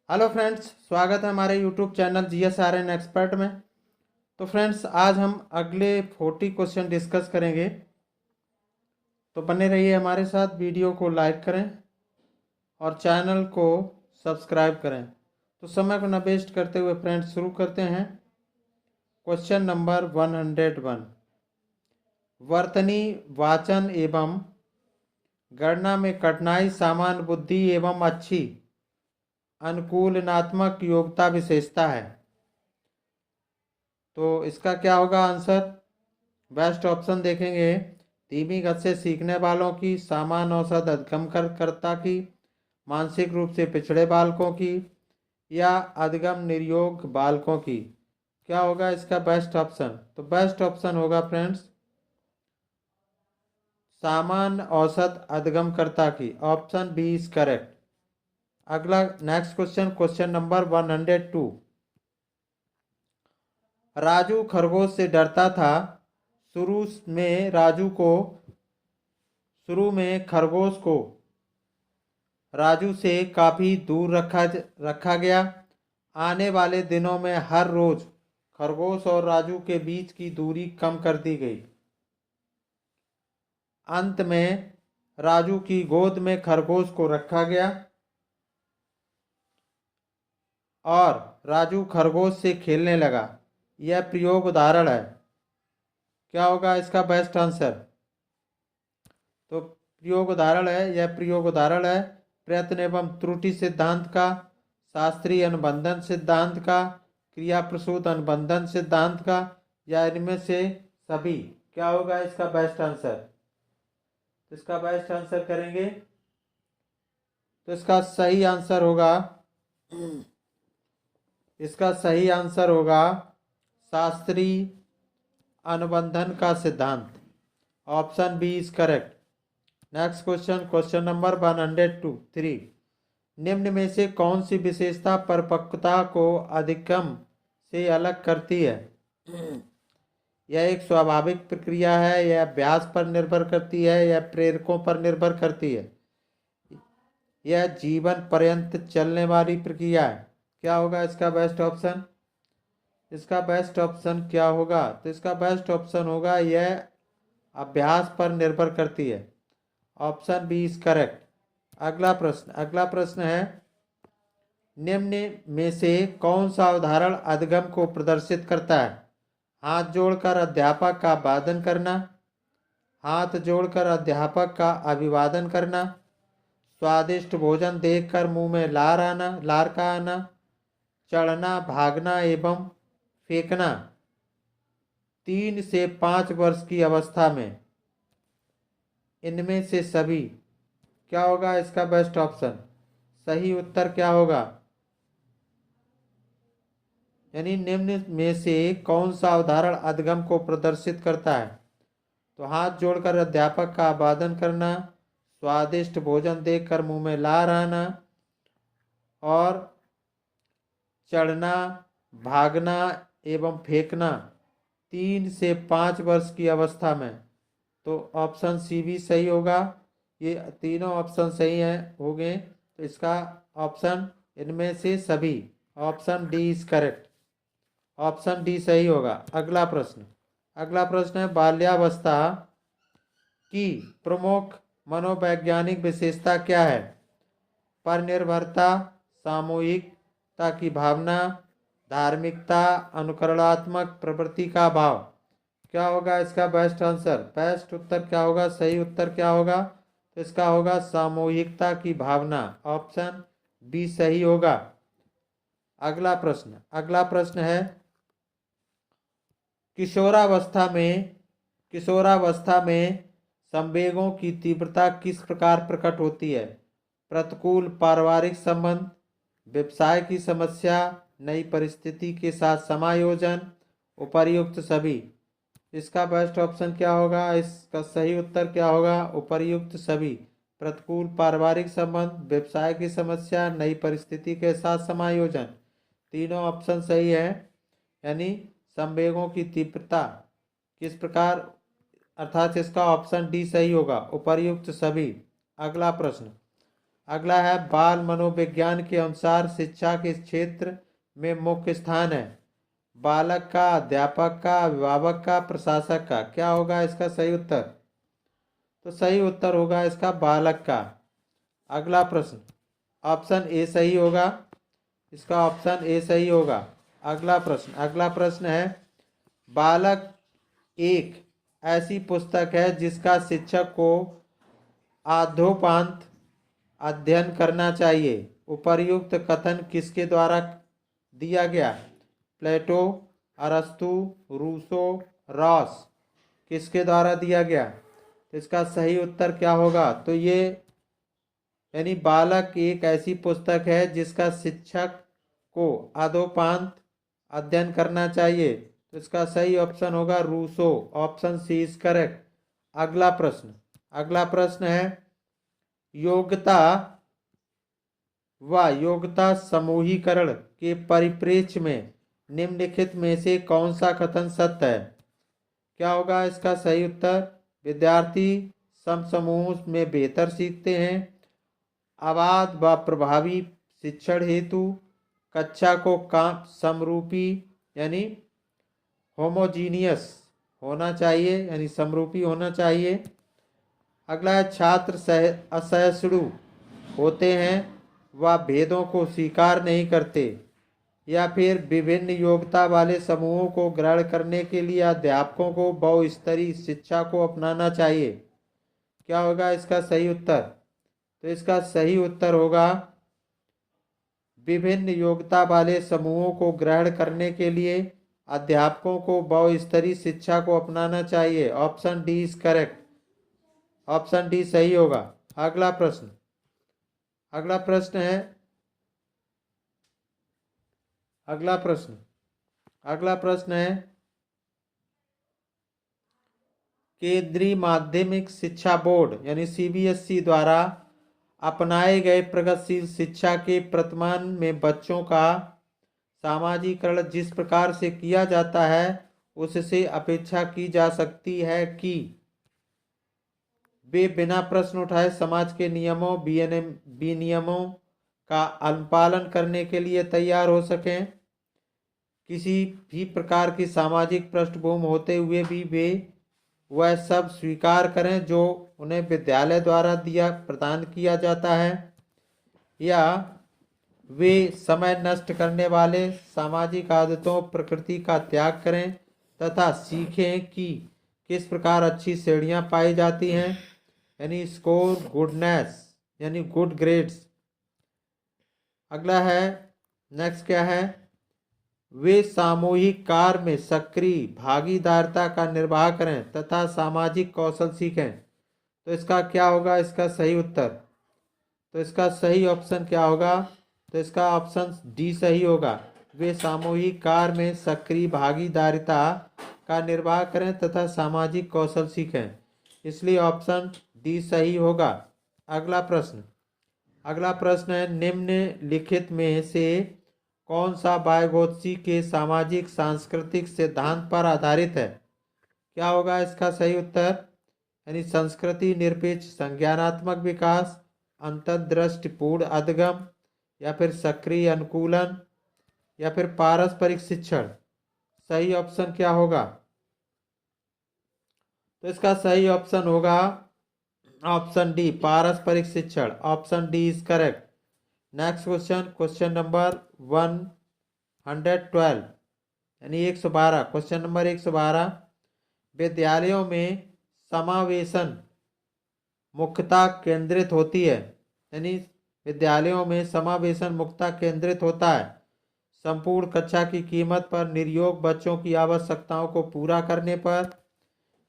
Hello friends, स्वागत है हमारे यूट्यूब चैनल GSRN एक्सपर्ट में। तो फ्रेंड्स, आज हम अगले 40 क्वेश्चन डिस्कस करेंगे। तो बने रहिए हमारे साथ, वीडियो को लाइक करें और चैनल को सब्सक्राइब करें। तो समय को न वेस्ट करते हुए फ्रेंड्स शुरू करते हैं। क्वेश्चन नंबर 101, वर्तनी वाचन एवं गणना में कठिनाई सामान्य बुद्धि एवं अच्छी अनुकूलनात्मक योग्यता विशेषता है। तो इसका क्या होगा आंसर? बेस्ट ऑप्शन देखेंगे। धीमी गति से सीखने वालों की, सामान्य औसत अधिगमकर्ता की, मानसिक रूप से पिछड़े बालकों की, या अधिगम निर्योग बालकों की। क्या होगा इसका बेस्ट ऑप्शन? तो बेस्ट ऑप्शन होगा फ्रेंड्स सामान्य औसत अधिगमकर्ता की। Option B is correct. अगला next question, question number 102, Raju खरगोश से डरता था। शुरू में राजू को शुरू में खरगोश को राजू से काफी दूर रखा गया। आने वाले दिनों में हर रोज खरगोश और राजू के बीच की दूरी कम कर दी गई। अंत में राजू की गोद में खरगोश को रखा गया और राजू खरगोश से खेलने लगा। यह प्रयोग उदाहरण है। क्या होगा इसका बेस्ट आंसर? तो प्रयोग उदाहरण है, यह प्रयोग उदाहरण है प्रयत्न एवं त्रुटि सिद्धांत का, शास्त्रीय अनुबंधन सिद्धांत का, क्रिया प्रसूत अनुबंधन सिद्धांत का, या इनमें से सभी। क्या होगा इसका बेस्ट आंसर? तो इसका बेस्ट आंसर करेंगे तो इसका सही आंसर होगा शास्त्रीय अनुबंधन का सिद्धांत। Option B is correct. Next question, question number 103, निम्न में से कौन सी विशेषता परिपक्वता को अधिगम से अलग करती है? यह एक स्वाभाविक प्रक्रिया है, यह अभ्यास पर निर्भर करती है, यह प्रेरकों पर निर्भर करती है, यह जीवन पर्यंत चलने वाली प्रक्रिया है। क्या होगा इसका बेस्ट ऑप्शन? इसका बेस्ट ऑप्शन क्या होगा? तो इसका बेस्ट ऑप्शन होगा यह अभ्यास पर निर्भर करती है। Option B is correct. अगला प्रश्न है, निम्न में से कौन सा उदाहरण अधिगम को प्रदर्शित करता है? हाथ जोड़कर अध्यापक का अभिवादन करना, हाथ जोड़कर अध्यापक का अभिवादन करना, स्वादिष्ट भोजन देखकर मुंह में लार का आना, चढ़ना, भागना एवं फेंकना 3 से 5 वर्ष की अवस्था में। इनमें से सभी। क्या होगा इसका बेस्ट ऑप्शन? सही उत्तर क्या होगा? यानी निम्न में से कौन सा उदाहरण अधिगम को प्रदर्शित करता है? तो हाथ जोड़कर अध्यापक का अभिवादन करना, स्वादिष्ट भोजन देखकर मुंह में लार आना, और चढ़ना, भागना एवं फेंकना 3 से 5 वर्ष की अवस्था में। तो ऑप्शन सी भी सही होगा। ये तीनों ऑप्शन सही हैं हो गए। तो इसका ऑप्शन इनमें से सभी, option D is correct. Option D सही होगा। अगला प्रश्न है, बाल्यावस्था की प्रमुख मनोवैज्ञानिक विशेषता क्या है? परनिर्भरता, सामूहिकता की भावना, धार्मिकता, अनुकरणात्मक प्रवृत्ति का भाव। क्या होगा इसका बेस्ट आंसर? बेस्ट उत्तर क्या होगा? सही उत्तर क्या होगा? तो इसका होगा सामूहिकता की भावना। ऑप्शन बी सही होगा। अगला प्रश्न है, किशोरावस्था में संवेगों की तीव्रता किस प्रकार प्रकट होती है? प्रतिकूल पारिवारिक संबंध, व्यवसाय की समस्या, नई परिस्थिति के साथ समायोजन, उपर्युक्त सभी। इसका बेस्ट ऑप्शन क्या होगा? इसका सही उत्तर क्या होगा? उपर्युक्त सभी। प्रतिकूल पारिवारिक संबंध, व्यवसाय की समस्या, नई परिस्थिति के साथ समायोजन, तीनों ऑप्शन सही है। यानी संवेगों की तीव्रता किस प्रकार, अर्थात इसका ऑप्शन डी सही होगा, उपर्युक्त सभी। अगला प्रश्न, अगला है बाल मनोविज्ञान के अनुसार शिक्षा के क्षेत्र में मुख्य स्थान है बालक का, अध्यापक का, अभिभावक का, प्रशासक का। क्या होगा इसका सही उत्तर? तो सही उत्तर होगा इसका बालक का। अगला प्रश्न, ऑप्शन ए सही होगा, इसका ऑप्शन ए सही होगा। अगला प्रश्न है बालक एक ऐसी पुस्तक है जिसका शिक्षक को आद्योपांत अध्ययन करना चाहिए। उपर्युक्त कथन किसके द्वारा दिया गया? प्लेटो, अरस्तु, रूसो, रॉस। किसके द्वारा दिया गया? तो इसका सही उत्तर क्या होगा? तो ये यानी बालक एक ऐसी पुस्तक है जिसका शिक्षक को आदोपांत अध्ययन करना चाहिए। तो इसका सही ऑप्शन होगा Rousseau. Option C is correct. अगला प्रश्न है योग्यता व योग्यता समूहीकरण के परिप्रेक्ष्य में निम्नलिखित में से कौन सा कथन सत्य है? क्या होगा इसका सही उत्तर? विद्यार्थी समूह में बेहतर सीखते हैं। अबाध व प्रभावी शिक्षण हेतु कक्षा को काम समरूपी यानी होमोजीनियस होना चाहिए, यानी समरूपी होना चाहिए। अगला है छात्र असहिष्णु होते हैं व भेदों को स्वीकार नहीं करते। या फिर विभिन्न योग्यता वाले समूहों को ग्रहण करने के लिए अध्यापकों को बहुस्तरीय शिक्षा को अपनाना चाहिए। क्या होगा इसका सही उत्तर? तो इसका सही उत्तर होगा विभिन्न योग्यता वाले समूहों को ग्रहण करने के लिए अध्यापकों को बहुस्तरीय शिक्षा को अपनाना चाहिए। Option D is correct. Option D सही होगा। अगला प्रश्न है केंद्रीय माध्यमिक शिक्षा बोर्ड यानी सीबीएसई द्वारा अपनाए गए प्रगतिशील शिक्षा के वर्तमान में बच्चों का सामाजिकरण जिस प्रकार से किया जाता है उससे अपेक्षा की जा सकती है कि वे बिना प्रश्न उठाए समाज के नियमों विनियमों का अनुपालन करने के लिए तैयार हो सकें। किसी भी प्रकार की सामाजिक पृष्ठभूमि होते हुए भी वे वह सब स्वीकार करें जो उन्हें विद्यालय द्वारा प्रदान किया जाता है। या वे समय नष्ट करने वाले सामाजिक आदतों प्रकृति का त्याग करें तथा सीखें कि किस प्रकार अच्छी श्रेणियां पाई जाती हैं, यानी स्कोर गुडनेस यानी गुड ग्रेड्स। अगला है नेक्स्ट क्या है वे सामूहिक कार्य में सक्रिय भागीदारिता का निर्वाह करें तथा सामाजिक कौशल सीखें। तो इसका क्या होगा इसका सही उत्तर? तो इसका सही ऑप्शन क्या होगा? तो इसका ऑप्शन डी सही होगा। वे सामूहिक कार्य में सक्रिय भागीदारिता का निर्वाह करें तथा सामाजिक कौशल सीखें, इसलिए ऑप्शन डी सही होगा। अगला प्रश्न है निम्नलिखित में से कौन सा वाइगोत्स्की के सामाजिक सांस्कृतिक सिद्धांत पर आधारित है? क्या होगा इसका सही उत्तर? यानी संस्कृति निरपेक्ष संज्ञानात्मक विकास, अंतर्दृष्टिपूर्ण अधिगम, या फिर सक्रिय अनुकूलन, या फिर पारस्परिक शिक्षण। सही ऑप्शन क्या होगा? तो इसका सही ऑप्शन होगा ऑप्शन डी पारस्परिक शिक्षण। Option D is correct. Next question number 112 यानी 112। क्वेश्चन नंबर 112 विद्यालयों में समावेशन मुख्यतः केंद्रित होती है, यानी विद्यालयों में समावेशन मुख्यतः केंद्रित होता है संपूर्ण कक्षा की कीमत पर, निर्योग बच्चों की आवश्यकताओं को पूरा करने पर,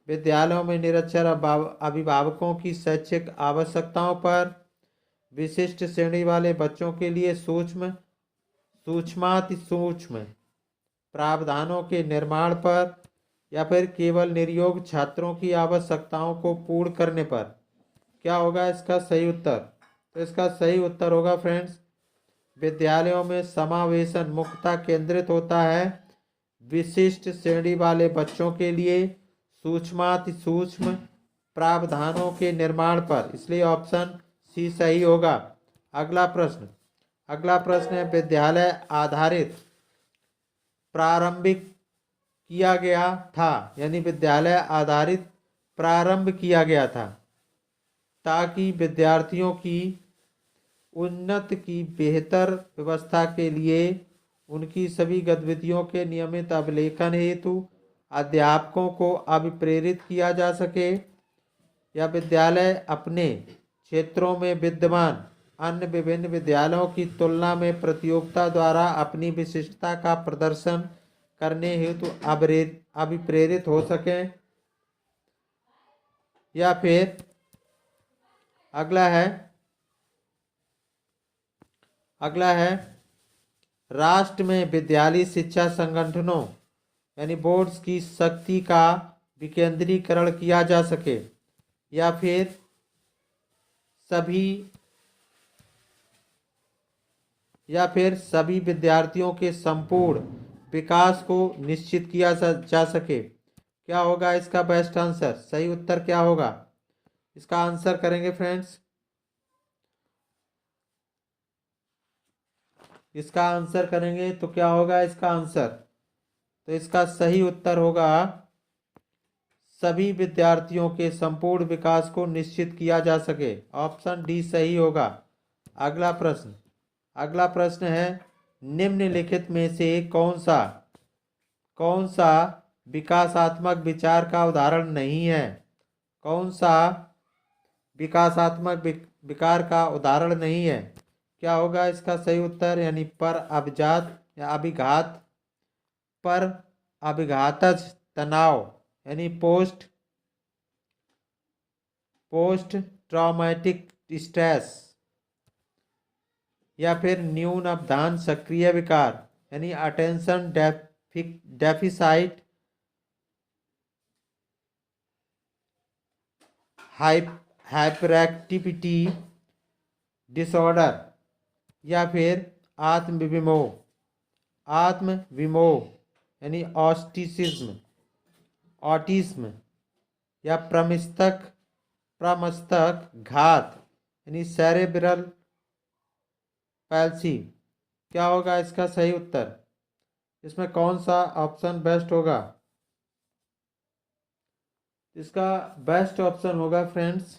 विद्यालयों में निरक्षर अभिभावकों की शैक्षिक आवश्यकताओं पर, विशिष्ट श्रेणी वाले बच्चों के लिए सूक्ष्माति सूक्ष्म प्रावधानों के निर्माण पर, या फिर केवल निर्योग छात्रों की आवश्यकताओं को पूर्ण करने पर। क्या होगा इसका सही उत्तर? तो इसका सही उत्तर होगा फ्रेंड्स विद्यालयों में समावेशन मुख्यतः केंद्रित होता है विशिष्ट श्रेणी वाले बच्चों के लिए सूक्ष्माति सूक्ष्म प्रावधानों के निर्माण पर, इसलिए ऑप्शन सी सही होगा। अगला प्रश्न है विद्यालय आधारित प्रारंभिक किया गया था, यानी विद्यालय आधारित प्रारंभ किया गया था ताकि विद्यार्थियों की उन्नति की बेहतर व्यवस्था के लिए उनकी सभी गतिविधियों के नियमित अवलोकन हेतु अध्यापकों को अभिप्रेरित किया जा सके, या विद्यालय अपने क्षेत्रों में विद्यमान अन्य विभिन्न विद्यालयों की तुलना में प्रतियोगिता द्वारा अपनी विशिष्टता का प्रदर्शन करने हेतु अभिप्रेरित हो सकें। या फिर अगला है राष्ट्र में विद्यालय शिक्षा संगठनों यानी बोर्ड्स की शक्ति का विकेंद्रीकरण किया जा सके, या फिर सभी विद्यार्थियों के संपूर्ण विकास को निश्चित किया जा सके। क्या होगा इसका बेस्ट आंसर? सही उत्तर क्या होगा? इसका आंसर करेंगे फ्रेंड्स। इसका आंसर करेंगे तो क्या होगा इसका आंसर? तो इसका सही उत्तर होगा सभी विद्यार्थियों के संपूर्ण विकास को निश्चित किया जा सके। ऑप्शन डी सही होगा। अगला प्रश्न है निम्नलिखित में से कौन सा विकासात्मक विचार का उदाहरण नहीं है? कौन सा विकासात्मक विकार का उदाहरण नहीं है? क्या होगा इसका सही उत्तर? यानी पर अभिघातज तनाव यानी पोस्ट ट्रॉमेटिक स्ट्रेस, या फिर न्यून अवधान सक्रिय विकार यानी अटेंशन डेफिसाइट हाइपरएक्टिविटी डिसऑर्डर, या फिर आत्मविमोह यानी ऑटिज्म, या प्रमस्तक घात यानी सेरेब्रल पैल्सी। क्या होगा इसका सही उत्तर? इसमें कौन सा ऑप्शन बेस्ट होगा? इसका बेस्ट ऑप्शन होगा फ्रेंड्स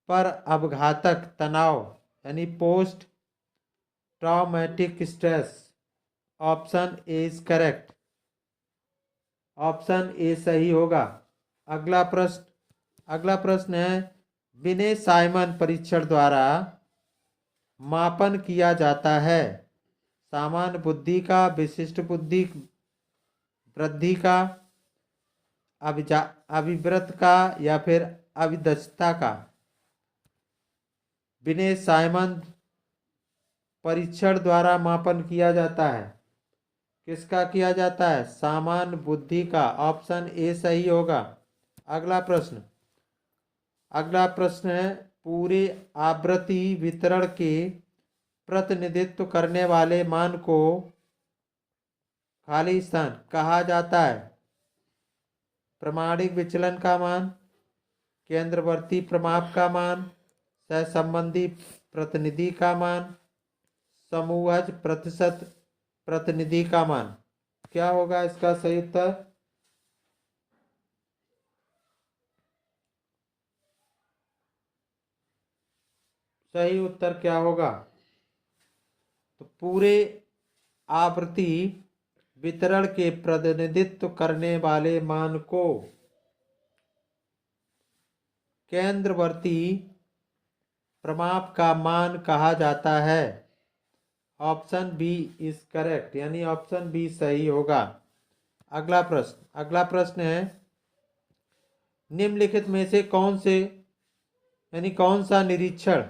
पर अपघातक तनाव यानी post traumatic stress. Option A is correct. Option A सही होगा। अगला प्रश्न है विनय साइमन परीक्षण द्वारा मापन किया जाता है सामान्य बुद्धि का, विशिष्ट बुद्धि वृद्धि का, अभिवृत्त का, या फिर अविदक्षता का। विनय साइमन परीक्षण द्वारा मापन किया जाता है। किसका किया जाता है? सामान्य बुद्धि का। ऑप्शन ए सही होगा। अगला प्रश्न है पूरे आवृत्ति वितरण के प्रतिनिधित्व करने वाले मान को खाली स्थान कहा जाता है। प्रमाणिक विचलन का मान, केंद्रवर्ती प्रमाप का मान, सहसंबंधी प्रतिनिधि का मान, समूहज प्रतिशत प्रतिनिधि का मान। क्या होगा इसका सही उत्तर? सही उत्तर क्या होगा? तो पूरे आवृत्ति वितरण के प्रतिनिधित्व करने वाले मान को केंद्रवर्ती प्रमाप का मान कहा जाता है। ऑप्शन बी इज करेक्ट, यानी ऑप्शन बी सही होगा। अगला प्रश्न है निम्नलिखित में से कौन सा निरीक्षण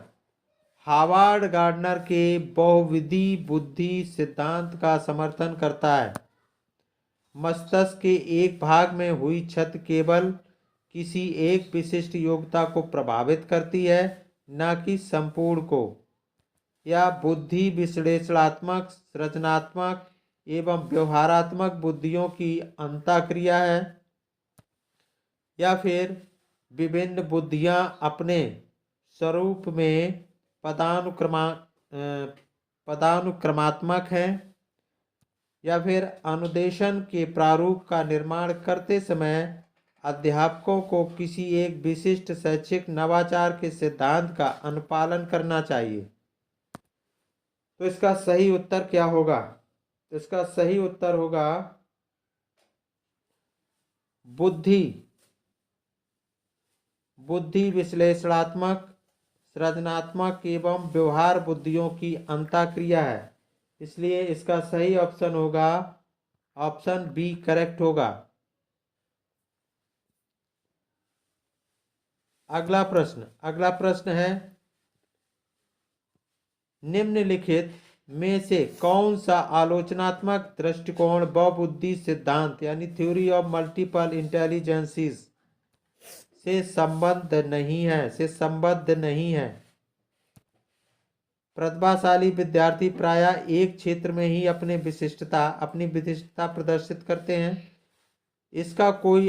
हार्वर्ड गार्डनर के बहुविधि बुद्धि सिद्धांत का समर्थन करता है? मस्तिष्क के एक भाग में हुई क्षति केवल किसी एक विशिष्ट योग्यता को प्रभावित करती है, न कि संपूर्ण को। या बुद्धि विश्लेषणात्मक, सृजनात्मक एवं व्यवहारात्मक बुद्धियों की अंतःक्रिया है। या फिर विभिन्न बुद्धियां अपने स्वरूप में पदानुक्रमात्मक है, या फिर अनुदेशन के प्रारूप का निर्माण करते समय अध्यापकों को किसी एक विशिष्ट शैक्षिक नवाचार के सिद्धांत का अनुपालन करना चाहिए। तो इसका सही उत्तर क्या होगा? तो इसका सही उत्तर होगा बुद्धि विश्लेषणात्मक, सृजनात्मक एवं व्यवहार बुद्धियों की अंतःक्रिया है। इसलिए इसका सही ऑप्शन होगा ऑप्शन बी करेक्ट होगा। अगला प्रश्न है, निम्नलिखित में से कौन सा आलोचनात्मक दृष्टिकोण बहुबुद्धि सिद्धांत यानी थ्योरी ऑफ मल्टीपल इंटेलिजेंसीज से संबद्ध नहीं है? प्रतिभाशाली विद्यार्थी प्रायः एक क्षेत्र में ही अपनी विशिष्टता प्रदर्शित करते हैं। इसका कोई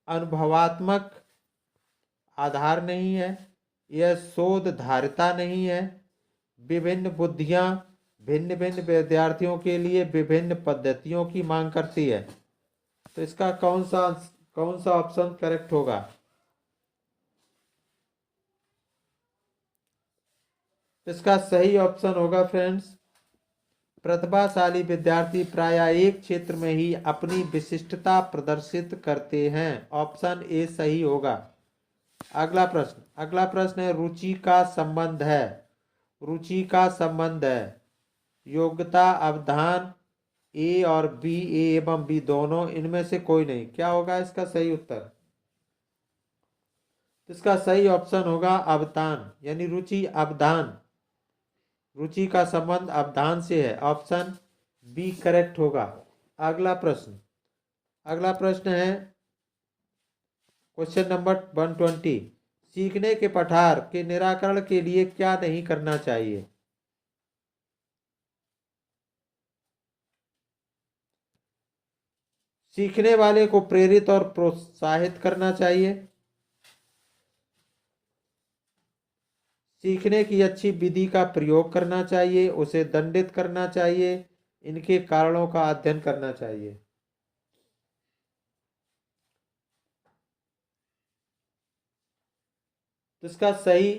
अनुभवात्मक आधार नहीं है, यह शोध धारिता नहीं है। विभिन्न बुद्धियां भिन्न भिन्न विद्यार्थियों के लिए विभिन्न पद्धतियों की मांग करती है। तो इसका कौन सा ऑप्शन करेक्ट होगा? इसका सही ऑप्शन होगा फ्रेंड्स, प्रतिभाशाली विद्यार्थी प्रायः एक क्षेत्र में ही अपनी विशिष्टता प्रदर्शित करते हैं। ऑप्शन ए सही होगा। अगला प्रश्न है, रुचि का संबंध है। योग्यता अवधान ए और बी, ए एवं बी दोनों, इनमें से कोई नहीं। क्या होगा इसका सही उत्तर? इसका सही ऑप्शन होगा अवधान, यानी रुचि अवधान। रुचि का संबंध अवधान से है। ऑप्शन बी करेक्ट होगा। अगला प्रश्न है क्वेश्चन नंबर 120। सीखने के पठार के निराकरण के लिए क्या नहीं करना चाहिए? सीखने वाले को प्रेरित और प्रोत्साहित करना चाहिए। सीखने की अच्छी विधि का प्रयोग करना चाहिए। उसे दंडित करना चाहिए। इनके कारणों का अध्ययन करना चाहिए। तो इसका सही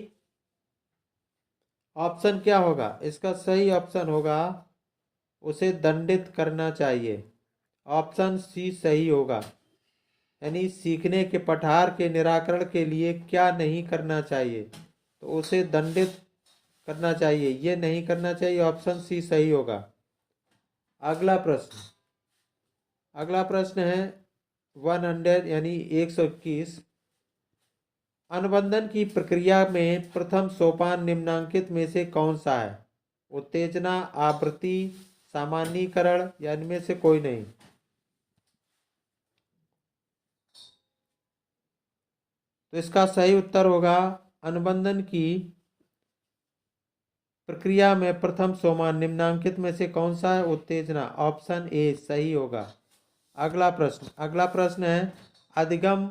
ऑप्शन क्या होगा? इसका सही ऑप्शन होगा उसे दंडित करना चाहिए। ऑप्शन सी सही होगा। यानी सीखने के पठार के निराकरण के लिए क्या नहीं करना चाहिए? तो उसे दंडित करना चाहिए, ये नहीं करना चाहिए। ऑप्शन सी सही होगा। अगला प्रश्न है 100 यानी 121। अनुबंधन की प्रक्रिया में प्रथम सोपान निम्नांकित में से कौन सा है? उत्तेजना, आवृत्ति, सामान्यीकरण, या इनमें से कोई नहीं। तो इसका सही उत्तर होगा अनुबंधन की प्रक्रिया में प्रथम सोपान निम्नांकित में से कौन सा है? उत्तेजना। ऑप्शन ए सही होगा। अगला प्रश्न है अधिगम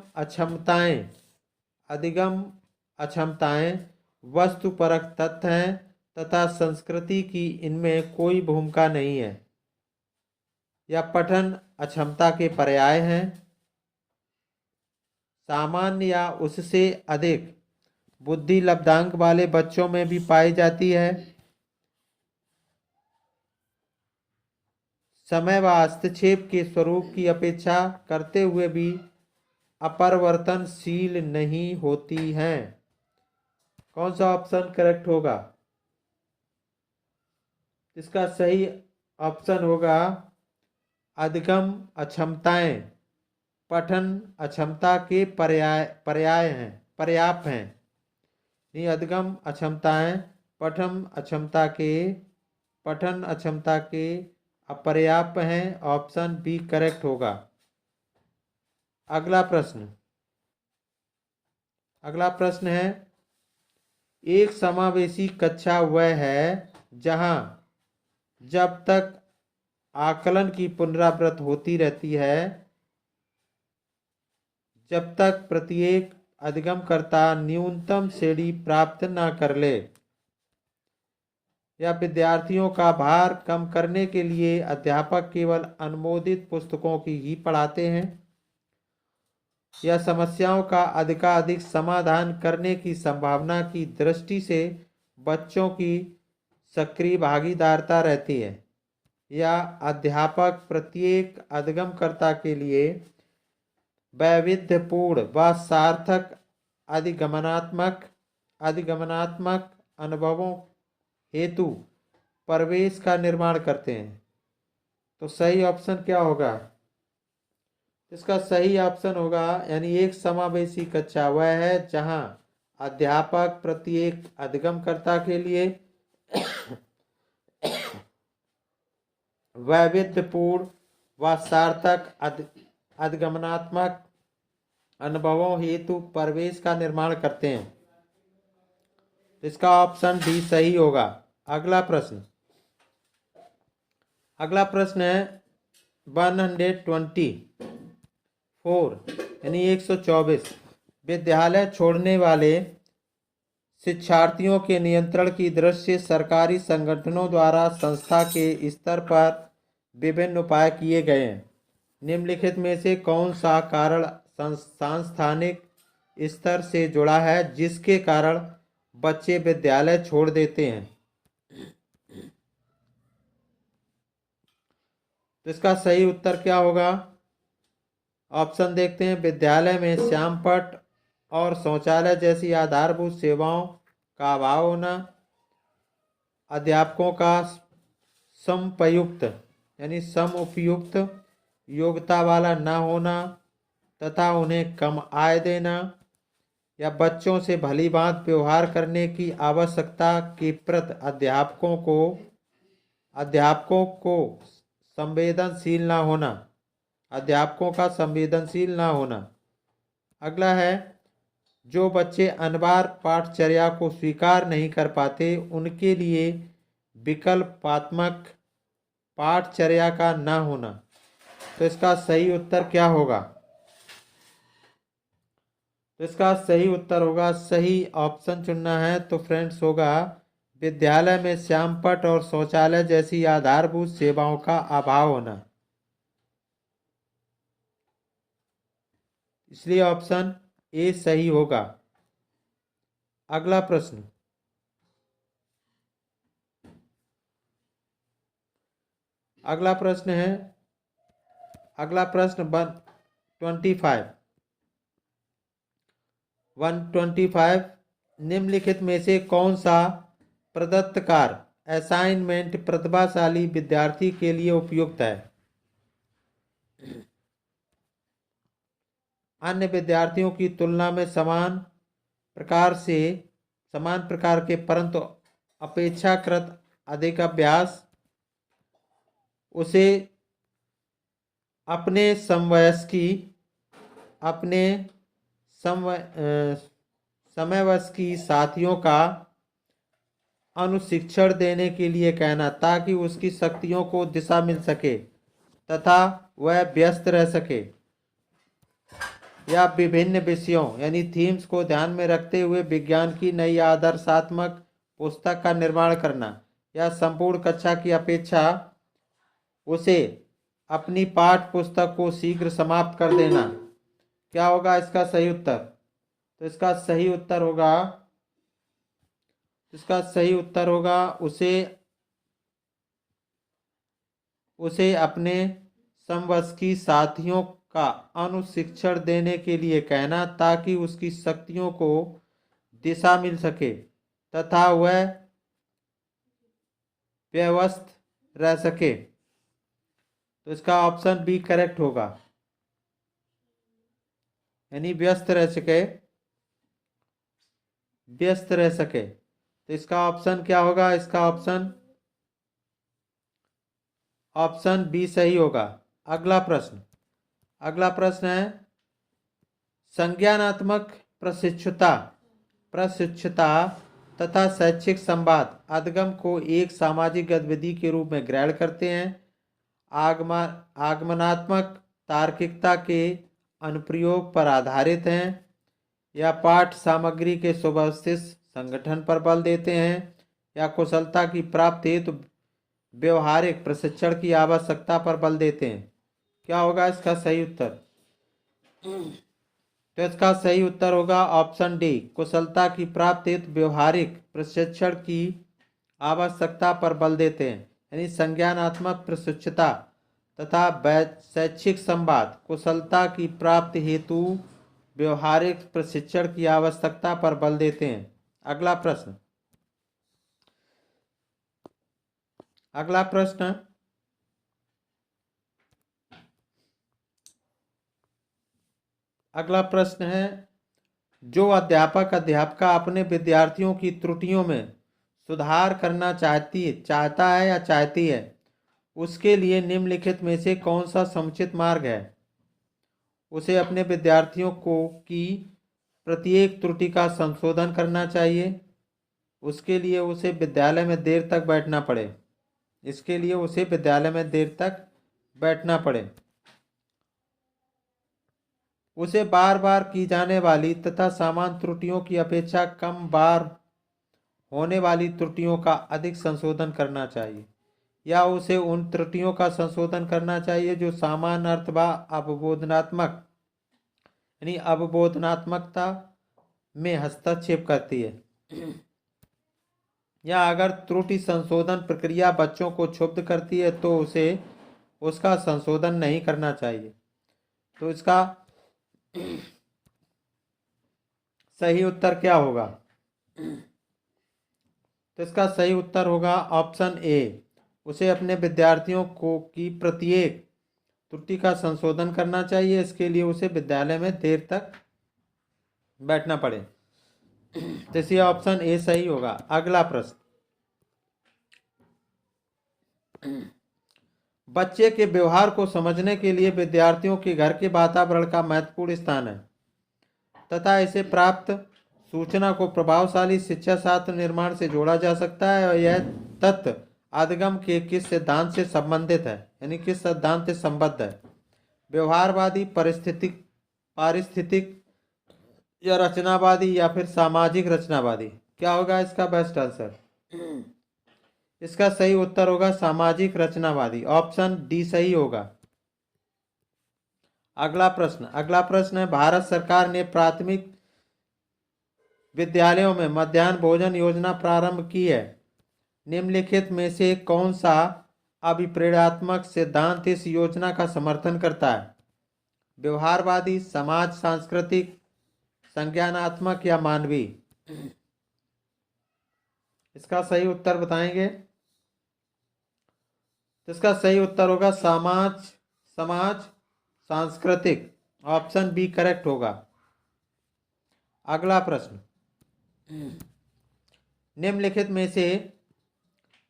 अक्षमताएं वस्तुपरक तथ्य हैं तथा संस्कृति की इनमें कोई भूमिका नहीं है, या पठन अक्षमता के पर्याय हैं। सामान्य या उससे अधिक बुद्धि लब्धांक वाले बच्चों में भी पाई जाती है। समय व हस्तक्षेप के स्वरूप की अपेक्षा करते हुए भी अपरिवर्तनशील नहीं होती हैं। कौन सा ऑप्शन करेक्ट होगा? इसका सही ऑप्शन होगा अधिगम अक्षमताएं पठन अक्षमता के पर्याप्त हैं। नहीं, अधिगम अक्षमताएं पठन अक्षमता के अपर्याप्त हैं। ऑप्शन बी करेक्ट होगा। अगला प्रश्न है एक समावेशी कक्षा वह है जहां जब तक आकलन की पुनरावृत्ति होती रहती है जब तक प्रत्येक अधिगमकर्ता न्यूनतम श्रेणी प्राप्त न कर ले, या विद्यार्थियों का भार कम करने के लिए अध्यापक केवल अनुमोदित पुस्तकों की ही पढ़ाते हैं, या समस्याओं का अधिकाधिक समाधान करने की संभावना की दृष्टि से बच्चों की सक्रिय भागीदारिता रहती है, या अध्यापक प्रत्येक अधिगमकर्ता के लिए वैविध्यपूर्ण व सार्थक अधिगमनात्मक अनुभवों हेतु प्रवेश का निर्माण करते हैं। तो सही ऑप्शन क्या होगा? इसका सही ऑप्शन होगा यानी एक समावेशी कक्षा वह है जहां अध्यापक प्रत्येक अधिगमकर्ता के लिए वैविध्यपूर्ण व सार्थक अधिगमनात्मक अनुभवों हेतु प्रवेश का निर्माण करते हैं। इसका ऑप्शन डी सही होगा। अगला प्रश्न है 124 यानी 124। विद्यालय छोड़ने वाले शिक्षार्थियों के नियंत्रण की दृष्टि से सरकारी संगठनों द्वारा संस्था के स्तर पर विभिन्न उपाय किए गए हैं। निम्नलिखित में से कौन सा कारण सांस्थानिक स्तर से जुड़ा है जिसके कारण बच्चे विद्यालय छोड़ देते हैं? तो इसका सही उत्तर क्या होगा? ऑप्शन देखते हैं। विद्यालय में श्यामपट्ट और शौचालय जैसी आधारभूत सेवाओं का अभाव होना, अध्यापकों का समुपयुक्त योग्यता वाला न होना तथा उन्हें कम आय देना, या बच्चों से भली भांति व्यवहार करने की आवश्यकता के प्रति अध्यापकों को संवेदनशील न होना, अध्यापकों का संवेदनशील न होना। अगला है जो बच्चे अनिवार्य पाठचर्या को स्वीकार नहीं कर पाते उनके लिए विकल्पात्मक पाठचर्या का न होना। तो इसका सही उत्तर क्या होगा? तो इसका सही उत्तर होगा, सही ऑप्शन चुनना है तो फ्रेंड्स होगा विद्यालय में श्यामपट्ट और शौचालय जैसी आधारभूत सेवाओं का अभाव होना। इसलिए ऑप्शन ए सही होगा। अगला प्रश्न है 125। निम्नलिखित में से कौन सा प्रदत्त कार्य असाइनमेंट प्रतिभाशाली विद्यार्थी के लिए उपयुक्त है? अन्य विद्यार्थियों की तुलना में समान प्रकार के परंतु अपेक्षाकृत अधिक अभ्यास उसे अपने समवयस्की साथियों का अनुशिक्षण देने के लिए कहना ताकि उसकी शक्तियों को दिशा मिल सके तथा वह व्यस्त रह सके, या विभिन्न विषयों यानी थीम्स को ध्यान में रखते हुए विज्ञान की नई आदर्शात्मक पुस्तक का निर्माण करना, या संपूर्ण कक्षा की अपेक्षा उसे अपनी पाठ पुस्तक को शीघ्र समाप्त कर देना। क्या होगा इसका सही उत्तर? तो इसका सही उत्तर होगा उसे अपने समवयस्की साथियों का अनुशिक्षण देने के लिए कहना ताकि उसकी शक्तियों को दिशा मिल सके तथा वह व्यस्त रह सके। तो इसका ऑप्शन बी करेक्ट होगा, यानी व्यस्त रह सके। तो इसका ऑप्शन क्या होगा? इसका ऑप्शन बी सही होगा। अगला प्रश्न है संज्ञानात्मक प्रशिक्षुता तथा शैक्षिक संवाद अधिगम को एक सामाजिक गतिविधि के रूप में ग्रहण करते हैं। आगमनात्मक तार्किकता के अनुप्रयोग पर आधारित हैं या पाठ सामग्री के सुव्यवस्थित संगठन पर बल देते हैं, या कुशलता की प्राप्ति हेतु व्यवहारिक प्रशिक्षण की आवश्यकता पर बल देते हैं। क्या होगा इसका सही उत्तर? तो इसका सही उत्तर होगा ऑप्शन डी, कुशलता की प्राप्ति हेतु व्यवहारिक प्रशिक्षण की आवश्यकता पर बल देते हैं। यानी संज्ञानात्मक प्रशिक्षुता तथा शैक्षिक संवाद कुशलता की प्राप्ति हेतु व्यवहारिक प्रशिक्षण की आवश्यकता पर बल देते हैं। अगला प्रश्न अगला प्रश्न है, जो अध्यापका अपने विद्यार्थियों की त्रुटियों में सुधार करना चाहता है या चाहती है, उसके लिए निम्नलिखित में से कौन सा समुचित मार्ग है? उसे अपने विद्यार्थियों की प्रत्येक त्रुटि का संशोधन करना चाहिए। उसके लिए उसे विद्यालय में देर तक बैठना पड़े। इसके लिए उसे विद्यालय में देर तक बैठना पड़े। उसे बार बार की जाने वाली तथा सामान्य त्रुटियों की अपेक्षा कम बार होने वाली त्रुटियों का अधिक संशोधन करना चाहिए, या उसे उन त्रुटियों का संशोधन करना चाहिए जो सामान्य अर्थ व अवबोधनात्मकता में हस्तक्षेप करती है, या अगर त्रुटि संशोधन प्रक्रिया बच्चों को क्षुब्ध करती है तो उसे उसका संशोधन नहीं करना चाहिए। तो इसका सही उत्तर क्या होगा? तो इसका सही उत्तर होगा ऑप्शन ए, उसे अपने विद्यार्थियों की प्रत्येक त्रुटि का संशोधन करना चाहिए। इसके लिए उसे विद्यालय में देर तक बैठना पड़े। तो इसलिए ऑप्शन ए सही होगा। अगला प्रश्न, बच्चे के व्यवहार को समझने के लिए विद्यार्थियों के घर के वातावरण का महत्वपूर्ण स्थान है तथा इसे प्राप्त सूचना को प्रभावशाली शिक्षा शास्त्र निर्माण से जोड़ा जा सकता है, और यह तथ्य अधिगम के किस सिद्धांत से संबंधित है, यानी किस सिद्धांत से संबद्ध है? व्यवहारवादी, पारिस्थितिक या रचनावादी, या फिर सामाजिक रचनावादी? क्या होगा इसका बेस्ट आंसर? इसका सही उत्तर होगा सामाजिक रचनावादी। ऑप्शन डी सही होगा। अगला प्रश्न है, भारत सरकार ने प्राथमिक विद्यालयों में मध्याह्न भोजन योजना प्रारंभ की है। निम्नलिखित में से कौन सा अभिप्रेरणात्मक सिद्धांत इस योजना का समर्थन करता है? व्यवहारवादी, समाज सांस्कृतिक, संज्ञानात्मक या मानवीय? इसका सही उत्तर बताएंगे। तो इसका सही उत्तर होगा समाज सांस्कृतिक। ऑप्शन बी करेक्ट होगा। अगला प्रश्न, निम्नलिखित में से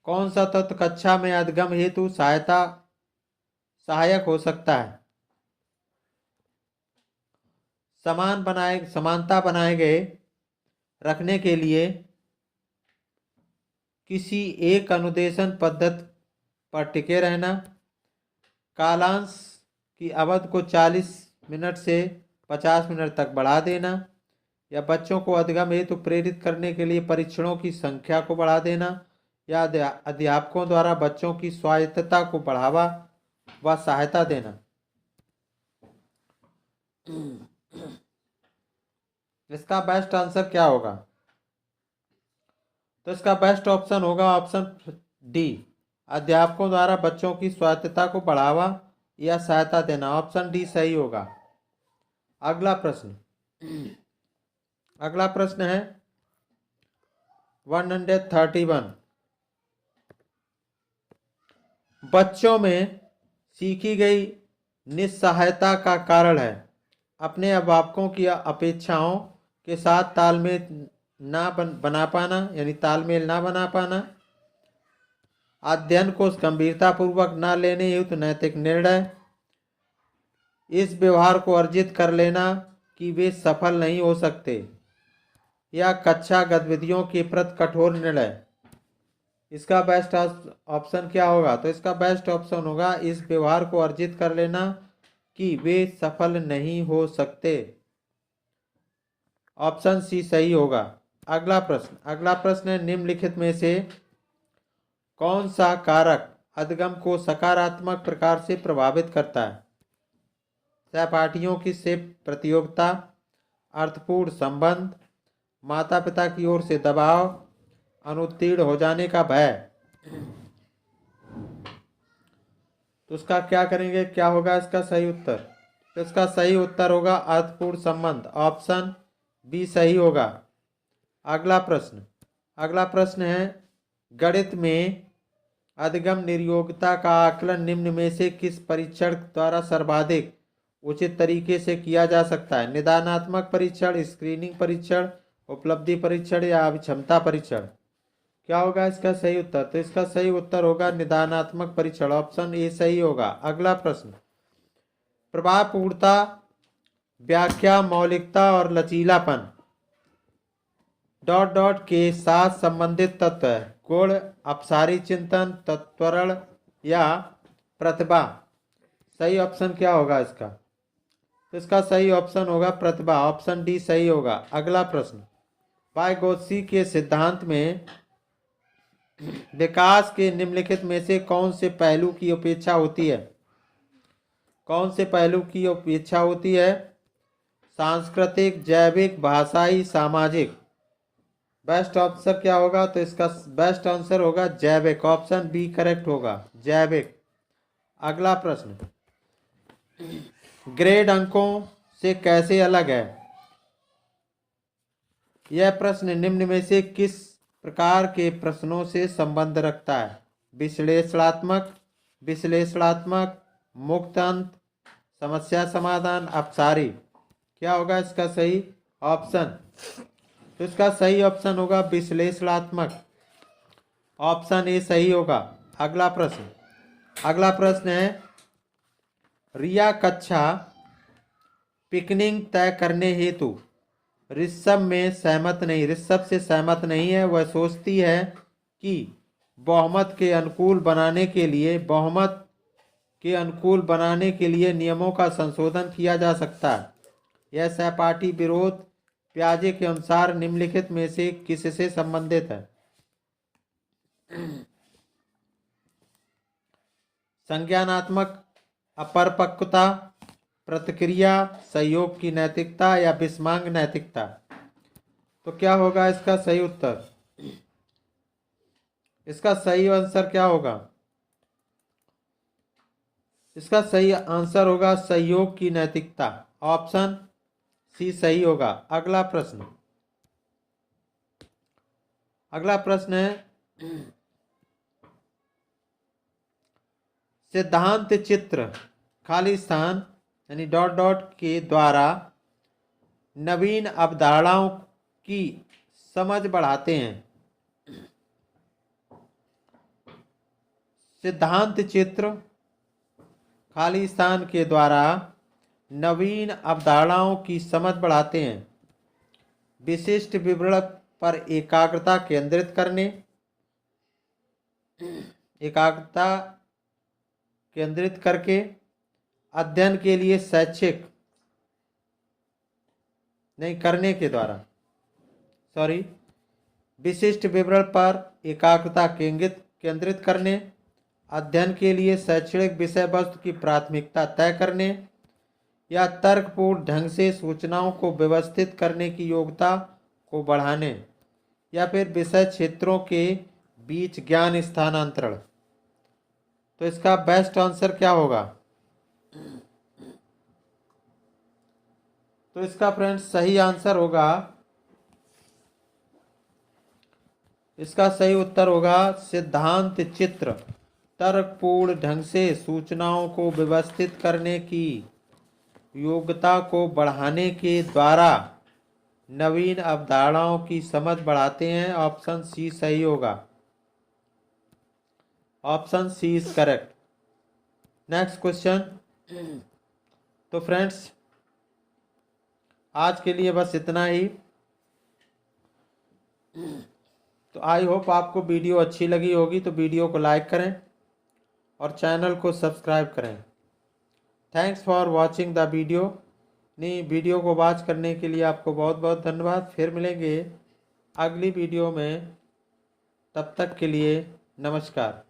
कौन सा तत्व कक्षा में अधिगम हेतु सहायक हो सकता है? समानता बनाए गए रखने के लिए किसी एक अनुदेशन पद्धति पर टिके रहना, कालांश की अवधि को 40 मिनट से 50 मिनट तक बढ़ा देना, या बच्चों को अधिगम हेतु प्रेरित करने के लिए परीक्षणों की संख्या को बढ़ा देना, या अध्यापकों द्वारा बच्चों की स्वायत्तता को बढ़ावा व सहायता देना? इसका बेस्ट आंसर क्या होगा? तो इसका बेस्ट ऑप्शन होगा ऑप्शन डी, अध्यापकों द्वारा बच्चों की स्वायत्तता को बढ़ावा या सहायता देना। ऑप्शन डी सही होगा। अगला प्रश्न है 131, बच्चों में सीखी गई निस्सहायता का कारण है अपने अभिभावकों की अपेक्षाओं के साथ तालमेल ना बना पाना, अध्ययन को गंभीरतापूर्वक न लेने हेतु नैतिक निर्णय, इस व्यवहार को अर्जित कर लेना कि वे सफल नहीं हो सकते, या कक्षा गतिविधियों के प्रति कठोर निर्णय? इसका बेस्ट ऑप्शन क्या होगा? तो इसका बेस्ट ऑप्शन होगा इस व्यवहार को अर्जित कर लेना कि वे सफल नहीं हो सकते। ऑप्शन सी सही होगा। अगला प्रश्न है, निम्नलिखित में से कौन सा कारक अधिगम को सकारात्मक प्रकार से प्रभावित करता है? सहपाठियों की से प्रतियोगिता, अर्थपूर्ण संबंध, माता पिता की ओर से दबाव, अनुत्तीर्ण हो जाने का भय। तो उसका क्या करेंगे, क्या होगा इसका सही उत्तर? तो इसका सही उत्तर होगा अर्थपूर्ण संबंध, ऑप्शन बी सही होगा। अगला प्रश्न है, गणित में अधिगम निर्योग्यता का आकलन निम्न में से किस परीक्षण द्वारा सर्वाधिक उचित तरीके से किया जा सकता है? निदानात्मक परीक्षण, स्क्रीनिंग परीक्षण, उपलब्धि परीक्षण या अभिक्षमता परीक्षण। क्या होगा इसका सही उत्तर? तो इसका सही उत्तर होगा निदानात्मक परीक्षण, ऑप्शन ए सही होगा। अगला प्रश्न, प्रभावपूर्णता, व्याख्या, मौलिकता और लचीलापन के साथ संबंधित तत्व है। गुण, अपसारी चिंतन, तत्वरण या प्रतिभा। सही ऑप्शन क्या होगा इसका? तो इसका सही ऑप्शन होगा प्रतिभा, ऑप्शन डी सही होगा। अगला प्रश्न, वाइगोत्स्की के सिद्धांत में विकास के निम्नलिखित में से कौन से पहलू की उपेक्षा होती है? कौन से पहलू की उपेक्षा होती है? सांस्कृतिक, जैविक, भाषाई, सामाजिक। बेस्ट आंसर क्या होगा? तो इसका बेस्ट आंसर होगा जैविक, ऑप्शन बी करेक्ट होगा, जैविक। अगला प्रश्न, ग्रेड अंकों से कैसे अलग है? यह प्रश्न निम्न में से किस प्रकार के प्रश्नों से संबंध रखता है? विश्लेषणात्मक, मुक्त अंत, समस्या समाधान, अपसारी। क्या होगा इसका सही ऑप्शन? तो इसका सही ऑप्शन होगा विश्लेषणात्मक, ऑप्शन ए सही होगा। अगला प्रश्न है, रिया कक्षा पिकनिक तय करने हेतु ऋषभ से सहमत नहीं है। वह सोचती है कि बहुमत के अनुकूल बनाने के लिए नियमों का संशोधन किया जा सकता है। यह सहपाठी विरोध प्याजे के अनुसार निम्नलिखित में से किससे संबंधित है? संज्ञानात्मक अपरिपक्वता, प्रतिक्रिया, सहयोग की नैतिकता या विषमांग नैतिकता। तो क्या होगा इसका सही उत्तर? इसका सही आंसर क्या होगा? इसका सही आंसर होगा सहयोग की नैतिकता, ऑप्शन सी सही होगा। अगला प्रश्न है, सिद्धांत चित्र खाली स्थान यानी के द्वारा नवीन अवधारणाओं की समझ बढ़ाते हैं। सिद्धांत चित्र खाली स्थान के द्वारा नवीन अवधारणाओं की समझ बढ़ाते हैं। विशिष्ट विवरण पर एकाग्रता केंद्रित करके अध्ययन के लिए विशिष्ट विवरण पर एकाग्रता केंद्रित करने, अध्ययन के लिए शैक्षणिक विषय वस्तु की प्राथमिकता तय करने या तर्कपूर्ण ढंग से सूचनाओं को व्यवस्थित करने की योग्यता को बढ़ाने, या फिर विषय क्षेत्रों के बीच ज्ञान स्थानांतरण। तो इसका बेस्ट आंसर क्या होगा? तो इसका फ्रेंड्स सही आंसर होगा, इसका सही उत्तर होगा सिद्धांत चित्र तर्कपूर्ण ढंग से सूचनाओं को व्यवस्थित करने की योग्यता को बढ़ाने के द्वारा नवीन अवधारणाओं की समझ बढ़ाते हैं, ऑप्शन सी सही होगा, option C is correct. Next question. तो फ्रेंड्स आज के लिए बस इतना ही। तो आई होप आपको वीडियो अच्छी लगी होगी, तो वीडियो को लाइक करें और चैनल को सब्सक्राइब करें। Thanks for watching the video. Video को वॉच करने के लिए आपको बहुत बहुत धन्यवाद। फिर मिलेंगे अगली वीडियो में, तब तक के लिए नमस्कार।